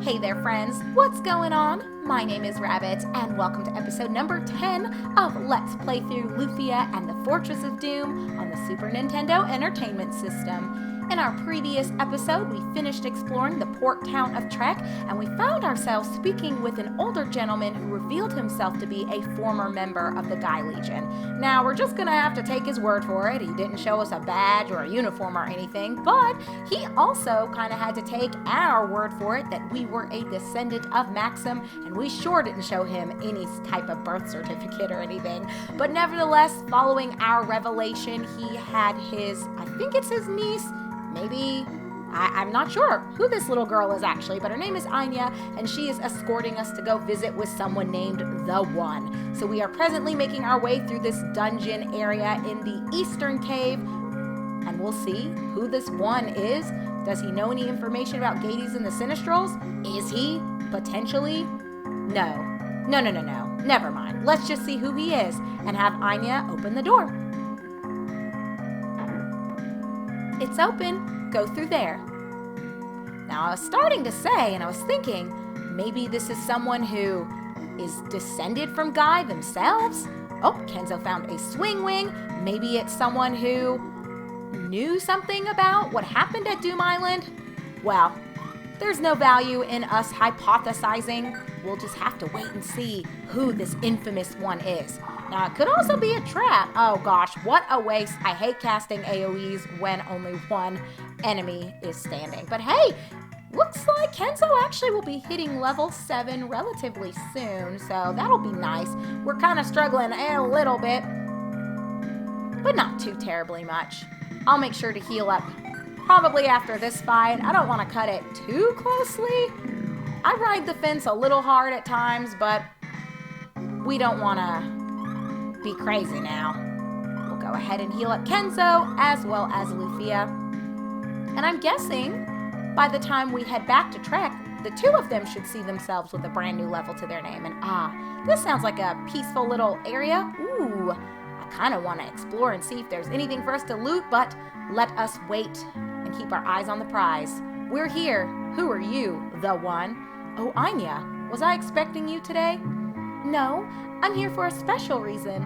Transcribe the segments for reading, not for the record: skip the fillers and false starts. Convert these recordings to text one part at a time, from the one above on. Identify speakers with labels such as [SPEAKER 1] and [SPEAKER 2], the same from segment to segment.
[SPEAKER 1] Hey there, friends. What's going on? My name is Rabbit, and welcome to episode number 10 of Let's Play Through Lufia and the Fortress of Doom on the Super Nintendo Entertainment System. In our previous episode, we finished exploring the port town of Trek, and we found ourselves speaking with an older gentleman who revealed himself to be a former member of the Guy Legion. Now, we're just gonna have to take his word for it. He didn't show us a badge or a uniform or anything, but he also kind of had to take our word for it that we were a descendant of Maxim, and we sure didn't show him any type of birth certificate or anything. But nevertheless, following our revelation, he had his, I think it's his niece, maybe, I'm not sure who this little girl is actually, but her name is Anya, and she is escorting us to go visit with someone named The One. So we are presently making our way through this dungeon area in the Eastern Cave, and we'll see who this One is. Does he know any information about Gades and the Sinistrals? Is he potentially? No. Never mind. Let's just see who he is and have Anya open the door. It's open. Go through there. Now, I was starting to say, and I was thinking, maybe this is someone who is descended from Guy themselves. Oh, Kenzo found a swing wing. Maybe it's someone who knew something about what happened at Doom Island. Well, there's no value in us hypothesizing. We'll just have to wait and see who this infamous one is. Now, it could also be a trap. Oh gosh, what a waste. I hate casting AoEs when only one enemy is standing. But hey, looks like Kenzo actually will be hitting level 7 relatively soon, so that'll be nice. We're kind of struggling a little bit, but not too terribly much. I'll make sure to heal up probably after this fight. I don't want to cut it too closely. I ride the fence a little hard at times, but we don't want to be crazy now. We'll go ahead and heal up Kenzo as well as Lufia. And I'm guessing by the time we head back to Trek, the two of them should see themselves with a brand new level to their name. And this sounds like a peaceful little area. Ooh, I kind of want to explore and see if there's anything for us to loot, but let us wait and keep our eyes on the prize. We're here. Who are you, The One? Oh, Anya, was I expecting you today? No, I'm here for a special reason.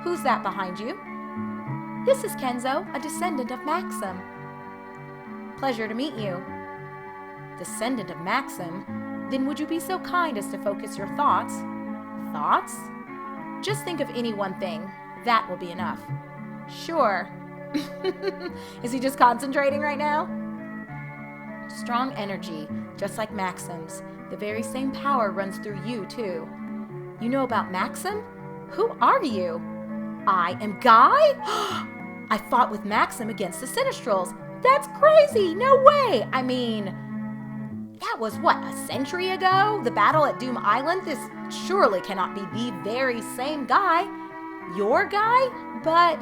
[SPEAKER 1] Who's that behind you? This is Kenzo, a descendant of Maxim. Pleasure to meet you. Descendant of Maxim? Then would you be so kind as to focus your thoughts? Thoughts? Just think of any one thing. That will be enough. Sure. Is he just concentrating right now? Strong energy, just like Maxim's. The very same power runs through you, too. You know about Maxim? Who are you? I am Guy? I fought with Maxim against the Sinistrals. That's crazy! No way! I mean, that was what, a century ago? The battle at Doom Island? This surely cannot be the very same Guy. Your Guy? But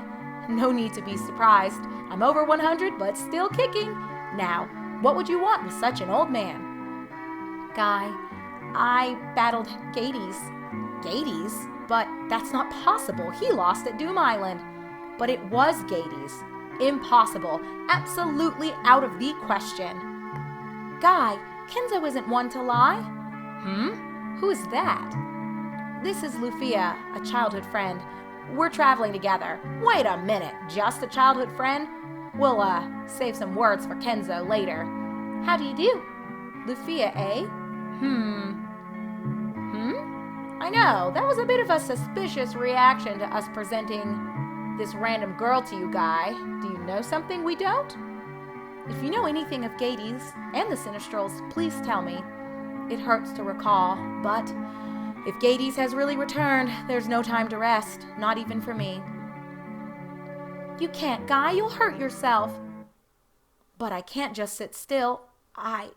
[SPEAKER 1] no need to be surprised. I'm over 100, but still kicking. Now, what would you want with such an old man? Guy, I battled Gades. Gades? But that's not possible. He lost at Doom Island. But it was Gades. Impossible. Absolutely out of the question. Guy, Kenzo isn't one to lie. Who is that? This is Lufia, a childhood friend. We're traveling together. Wait a minute, just a childhood friend? We'll, save some words for Kenzo later. How do you do? Lufia, eh? I know, that was a bit of a suspicious reaction to us presenting this random girl to you, Guy. Do you know something we don't? If you know anything of Gades and the Sinistrals, please tell me. It hurts to recall, but if Gades has really returned, there's no time to rest, not even for me. You can't, Guy, you'll hurt yourself. But I can't just sit still. I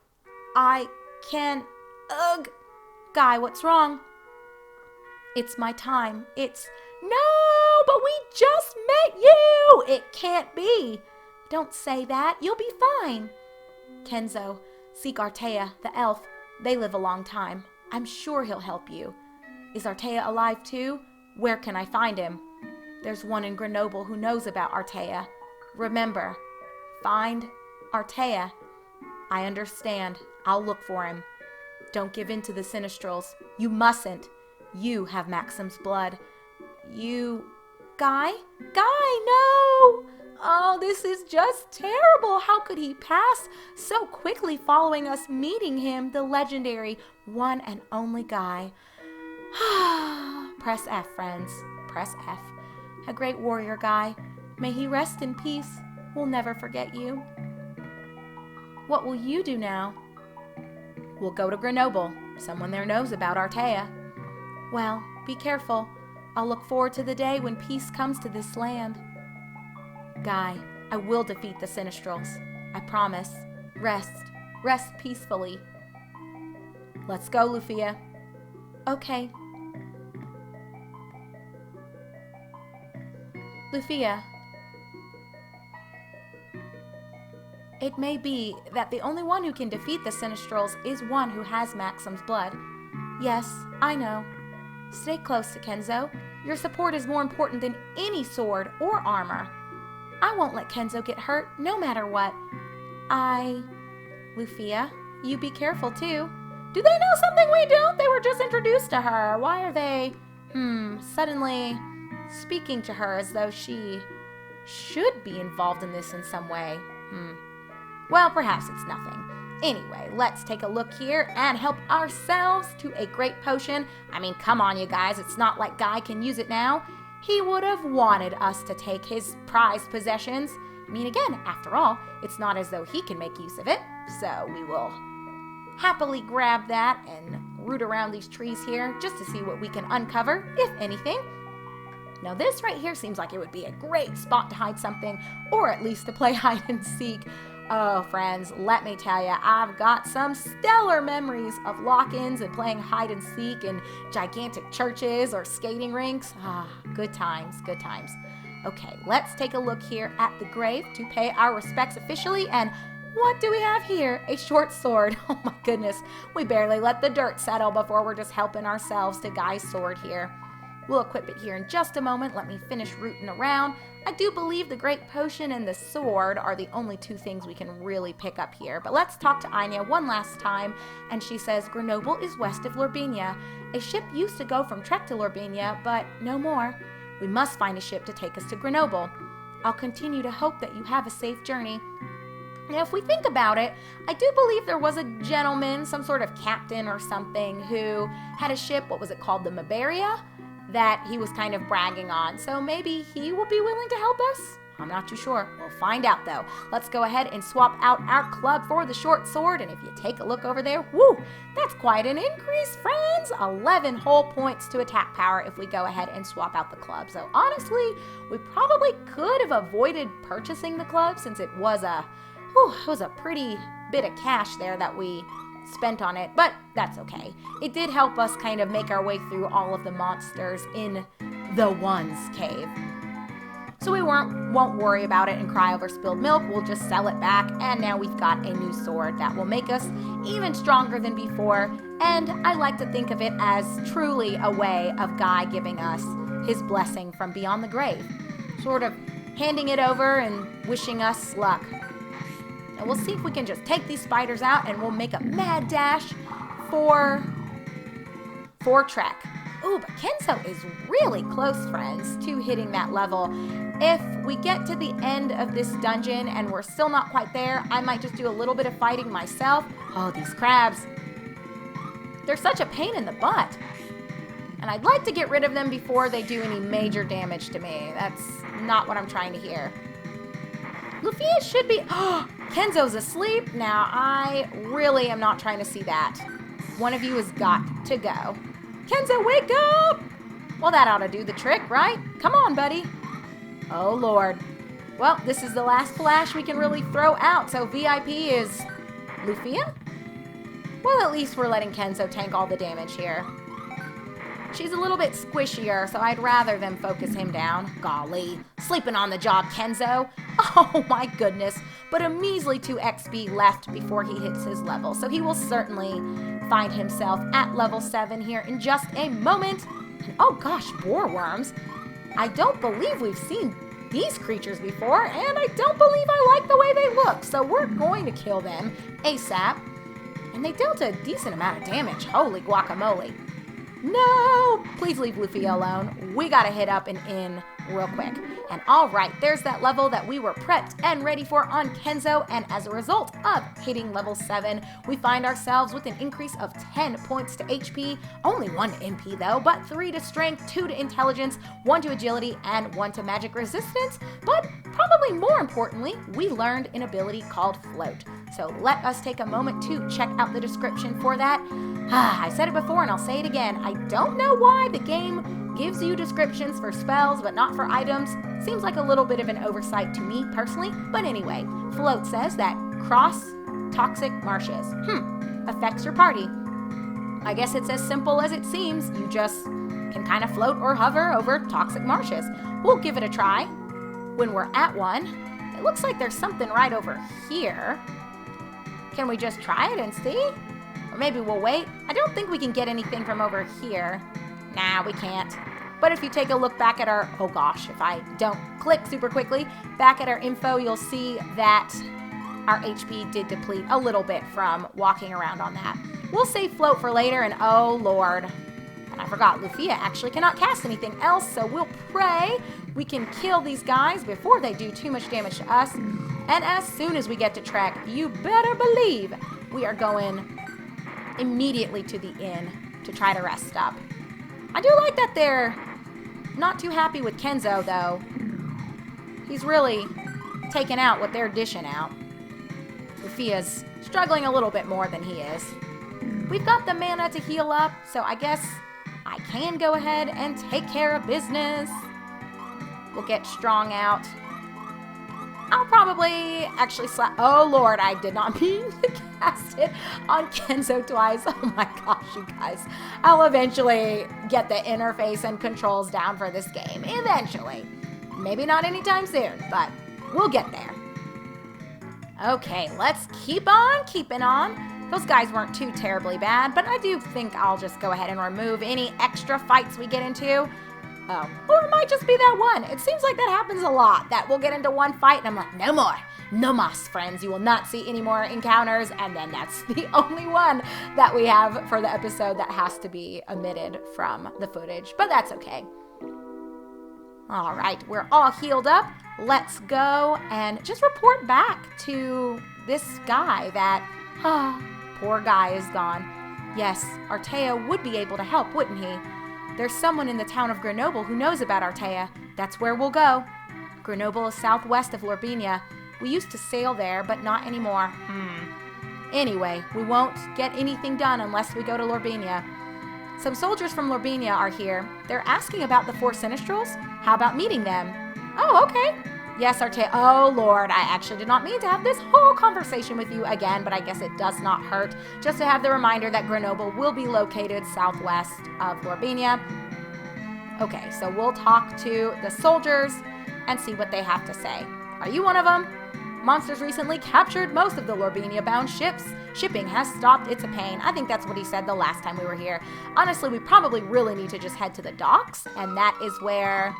[SPEAKER 1] can... Ugh! Guy, what's wrong? It's my time. No, but we just met you! It can't be. Don't say that. You'll be fine. Kenzo, seek Artea, the elf. They live a long time. I'm sure he'll help you. Is Artea alive too? Where can I find him? There's one in Grenoble who knows about Artea. Remember, find Artea. I understand. I'll look for him. Don't give in to the Sinistrals. You mustn't. You have Maxim's blood. You... Guy? Guy, no! Oh, this is just terrible. How could he pass so quickly following us meeting him, the legendary one and only Guy? Press F, friends. Press F. A great warrior, Guy. May he rest in peace. We'll never forget you. What will you do now? We'll go to Grenoble. Someone there knows about Artea. Well, be careful. I'll look forward to the day when peace comes to this land. Guy, I will defeat the Sinistrals. I promise. Rest. Rest peacefully. Let's go, Lufia. Okay. Lufia. It may be that the only one who can defeat the Sinistrals is one who has Maxim's blood. Yes, I know. Stay close to Kenzo. Your support is more important than any sword or armor. I won't let Kenzo get hurt, no matter what. Lufia, you be careful too. Do they know something we don't? They were just introduced to her. Why are they, suddenly speaking to her as though she should be involved in this in some way? Well, perhaps it's nothing. Anyway, let's take a look here and help ourselves to a great potion. I mean, come on, you guys. It's not like Guy can use it now. He would have wanted us to take his prized possessions. I mean, again, after all, it's not as though he can make use of it. So we will happily grab that and root around these trees here just to see what we can uncover, if anything. Now this right here seems like it would be a great spot to hide something, or at least to play hide and seek. Oh, friends, let me tell you, I've got some stellar memories of lock-ins and playing hide and seek in gigantic churches or skating rinks. Good times, good times. Okay, let's take a look here at the grave to pay our respects officially. And what do we have here? A short sword. Oh my goodness, we barely let the dirt settle before we're just helping ourselves to Guy's sword here. We'll equip it here in just a moment. Let me finish rooting around. I do believe the great potion and the sword are the only two things we can really pick up here. But let's talk to Anya one last time. And she says, Grenoble is west of Lorbenia. A ship used to go from Trek to Lorbenia, but no more. We must find a ship to take us to Grenoble. I'll continue to hope that you have a safe journey. Now, if we think about it, I do believe there was a gentleman, some sort of captain or something, who had a ship, what was it called, the Mabaria, that he was kind of bragging on. So maybe he will be willing to help us? I'm not too sure. We'll find out though. Let's go ahead and swap out our club for the short sword. And if you take a look over there, woo, that's quite an increase, friends. 11 whole points to attack power if we go ahead and swap out the club. So honestly, we probably could have avoided purchasing the club since it was a pretty bit of cash there that we spent on it, but that's okay. It did help us kind of make our way through all of the monsters in the One's Cave. So we won't worry about it and cry over spilled milk. We'll just sell it back, and now we've got a new sword that will make us even stronger than before. And I like to think of it as truly a way of Guy giving us his blessing from beyond the grave, sort of handing it over and wishing us luck. And we'll see if we can just take these spiders out and we'll make a mad dash for Trek. Ooh, but Kenzo is really close, friends, to hitting that level. If we get to the end of this dungeon and we're still not quite there, I might just do a little bit of fighting myself. Oh, these crabs. They're such a pain in the butt. And I'd like to get rid of them before they do any major damage to me. That's not what I'm trying to hear. Lufia should be... Oh, Kenzo's asleep. Now, I really am not trying to see that. One of you has got to go. Kenzo, wake up! Well, that ought to do the trick, right? Come on, buddy. Oh, Lord. Well, this is the last flash we can really throw out. So VIP is Lufia? Well, at least we're letting Kenzo tank all the damage here. She's a little bit squishier, so I'd rather them focus him down. Golly, sleeping on the job, Kenzo. Oh my goodness, but a measly 2 XP left before he hits his level, so he will certainly find himself at level 7 here in just a moment. And oh gosh, boar worms. I don't believe we've seen these creatures before, and I don't believe I like the way they look, so we're going to kill them ASAP. And they dealt a decent amount of damage. Holy guacamole. No! Please leave Lufia alone. We gotta hit up and in real quick. And alright, there's that level that we were prepped and ready for on Kenzo, and as a result of hitting level 7, we find ourselves with an increase of 10 points to HP, only 1 to MP though, but 3 to strength, 2 to intelligence, 1 to agility, and 1 to magic resistance, but probably more importantly, we learned an ability called Float. So let us take a moment to check out the description for that. I said it before and I'll say it again, I don't know why the game gives you descriptions for spells but not for items. Seems like a little bit of an oversight to me personally, but anyway, Float says that cross toxic marshes. Affects your party. I guess it's as simple as it seems. You just can kind of float or hover over toxic marshes. We'll give it a try. When we're at one, it looks like there's something right over here. Can we just try it and see? Or maybe we'll wait. I don't think we can get anything from over here. Nah, we can't. But if you take a look back at our, oh gosh, if I don't click super quickly, back at our info, you'll see that our HP did deplete a little bit from walking around on that. We'll save Float for later, and oh lord. And I forgot, Lufia actually cannot cast anything else, so we'll pray we can kill these guys before they do too much damage to us. And as soon as we get to Trek, you better believe we are going immediately to the inn to try to rest up. I do like that they're not too happy with Kenzo, though. He's really taking out what they're dishing out. Lufia's struggling a little bit more than he is. We've got the mana to heal up, so I guess I can go ahead and take care of business. We'll get strong out. I'll probably actually slap... Oh, Lord, I did not mean to cast it on Kenzo twice. Oh, my gosh, you guys. I'll eventually get the interface and controls down for this game. Eventually. Maybe not anytime soon, but we'll get there. Okay, let's keep on keeping on. Those guys weren't too terribly bad, but I do think I'll just go ahead and remove any extra fights we get into. Oh, or it might just be that one. It seems like that happens a lot, that we'll get into one fight and I'm like, no more. No mas, friends. You will not see any more encounters. And then that's the only one that we have for the episode that has to be omitted from the footage. But that's okay. All right, we're all healed up. Let's go and just report back to this guy that, poor guy is gone. Yes, Artea would be able to help, wouldn't he? There's someone in the town of Grenoble who knows about Artea. That's where we'll go. Grenoble is southwest of Lorbinia. We used to sail there, but not anymore. Anyway, we won't get anything done unless we go to Lorbinia. Some soldiers from Lorbinia are here. They're asking about the 4 Sinistrals. How about meeting them? Oh, okay. Yes, Artea. Oh, Lord, I actually did not mean to have this whole conversation with you again, but I guess it does not hurt just to have the reminder that Grenoble will be located southwest of Lorbinia. Okay, so we'll talk to the soldiers and see what they have to say. Are you one of them? Monsters recently captured most of the Lorbinia-bound ships. Shipping has stopped. It's a pain. I think that's what he said the last time we were here. Honestly, we probably really need to just head to the docks, and that is where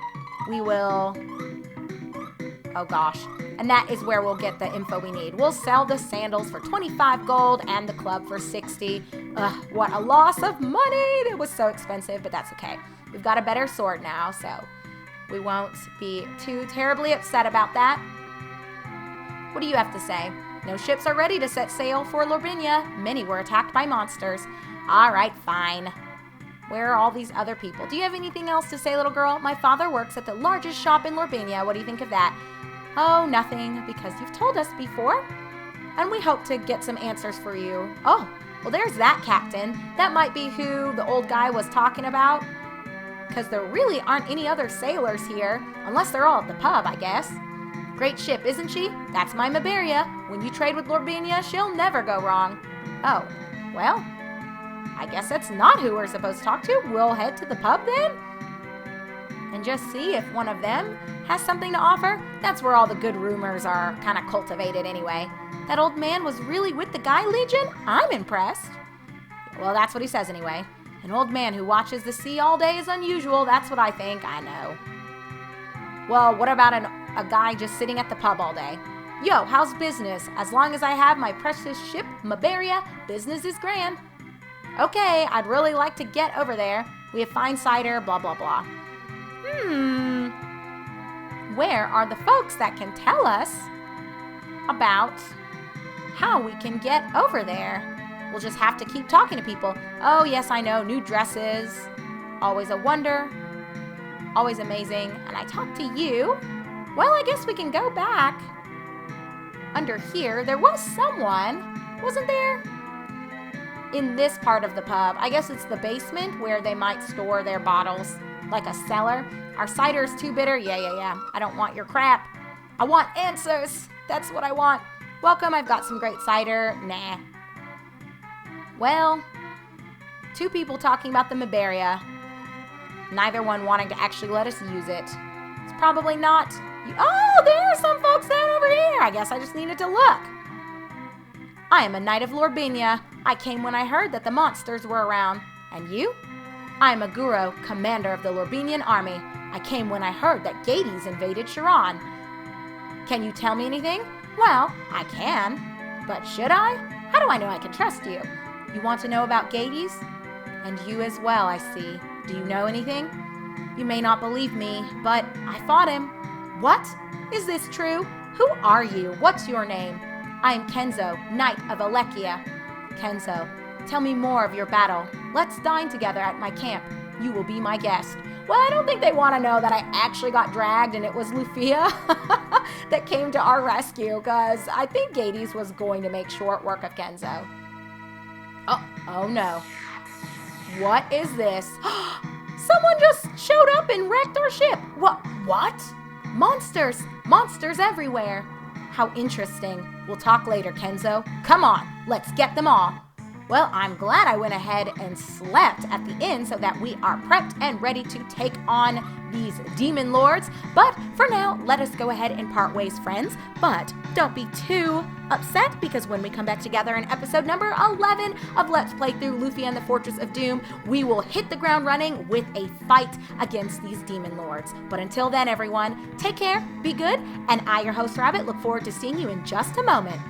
[SPEAKER 1] we will... Oh gosh. And that is where we'll get the info we need. We'll sell the sandals for 25 gold and the club for 60. Ugh, what a loss of money. It was so expensive, but that's okay. We've got a better sword now, so we won't be too terribly upset about that. What do you have to say? No ships are ready to set sail for Lorbinia. Many were attacked by monsters. All right, fine. Where are all these other people? Do you have anything else to say, little girl? My father works at the largest shop in Lorbinia. What do you think of that? Oh, nothing, because you've told us before. And we hope to get some answers for you. Oh, well, there's that captain. That might be who the old guy was talking about. Because there really aren't any other sailors here. Unless they're all at the pub, I guess. Great ship, isn't she? That's my Maberia. When you trade with Lorbinia, she'll never go wrong. Oh, well, I guess that's not who we're supposed to talk to. We'll head to the pub then? And just see if one of them has something to offer. That's where all the good rumors are kind of cultivated anyway. That old man was really with the Guy Legion? I'm impressed. Well, that's what he says anyway. An old man who watches the sea all day is unusual. That's what I think. I know. Well, what about a guy just sitting at the pub all day? Yo, how's business? As long as I have my precious ship, Maberia, business is grand. Okay, I'd really like to get over there. We have fine cider, blah, blah, blah. Where are the folks that can tell us about how we can get over there? We'll just have to keep talking to people. Oh, yes, I know. New dresses. Always a wonder. Always amazing. And I talked to you. Well, I guess we can go back. Under here, there was someone, wasn't there? In this part of the pub. I guess it's the basement where they might store their bottles. Like a cellar. Our cider is too bitter. Yeah. I don't want your crap. I want answers. That's what I want. Welcome, I've got some great cider. Nah. Well, two people talking about the Maberia. Neither one wanting to actually let us use it. It's probably not. Oh, there are some folks down over here. I guess I just needed to look. I am a knight of Lorbinia. I came when I heard that the monsters were around. And you? I am a Guro, commander of the Lorbinian army. I came when I heard that Gades invaded Sharon. Can you tell me anything? Well, I can. But should I? How do I know I can trust you? You want to know about Gades? And you as well, I see. Do you know anything? You may not believe me, but I fought him. What? Is this true? Who are you? What's your name? I am Kenzo, Knight of Alekia. Kenzo, tell me more of your battle. Let's dine together at my camp. You will be my guest. Well, I don't think they want to know that I actually got dragged and it was Lufia that came to our rescue, because I think Gades was going to make short work of Kenzo. Oh no. What is this? Someone just showed up and wrecked our ship. What? Monsters! Monsters everywhere. How interesting. We'll talk later, Kenzo. Come on, let's get them all. Well, I'm glad I went ahead and slept at the inn so that we are prepped and ready to take on these demon lords. But for now, let us go ahead and part ways, friends. But don't be too upset, because when we come back together in episode number 11 of Let's Play Through Lufia and the Fortress of Doom, we will hit the ground running with a fight against these demon lords. But until then, everyone, take care, be good, and I, your host Rabbit, look forward to seeing you in just a moment.